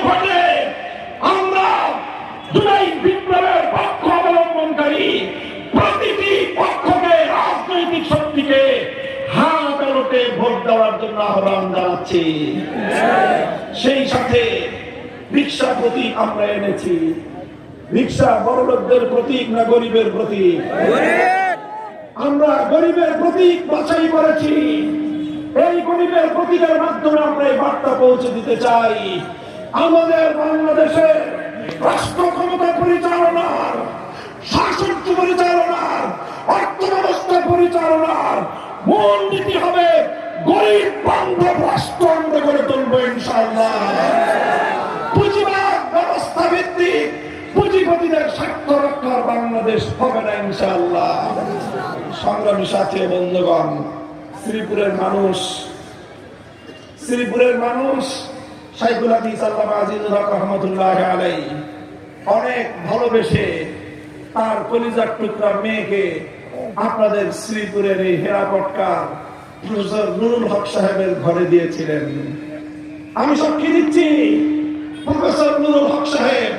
ঘটে আমরা জুলাই বিপ্লবের পক্ষ অবলম্বনকারী প্রতিটি পক্ষকে রাজনৈতিক শক্তিকে হাত ব্যালটে ভোট দেওয়ার জন্য আহ্বান জানাচ্ছি। সেই সাথে রিকশা প্রতীক আমরা এনেছি। রিকশা বড়লোকদের প্রতীক না গরিবের প্রতীক? আমরা গরিবের প্রতীক বাছাই করেছি। এই গরিবের প্রতীকের মাধ্যমে আমরা এই বার্তা পৌঁছে দিতে চাই, আমাদের বাংলাদেশের রাষ্ট্র ক্ষমতা পরিচালনার, শাসন পরিচালনার, অর্থ ব্যবস্থা পরিচালনার মূল নীতি হবে গরিব বান্ধব রাষ্ট্র আমরা গড়ে তুলবো ইনশাআল্লাহ। পুঁজিবাদ ব্যবস্থা ভিত্তিক পুঁজিপতিদের স্বার্থ রক্ষার বাংলাদেশ হবে না ইনশাআল্লাহ। সংগ্রামী সাথী বন্ধুগণ, শ্রীপুরের মানুষ শাইখুল হাদিস আল্লামা আজিজুল হক রহমাতুল্লাহ আলাইহি অনেক ভালোবেসে তার কলিজার টুকরা মেয়েকে আপনাদের শ্রীপুরের এই হেরাপটকার প্রফেসর নুরুল হক সাহেবের ঘরে দিয়েছিলেন। আমি সাক্ষী দিচ্ছি, প্রফেসর নুরুল হক সাহেব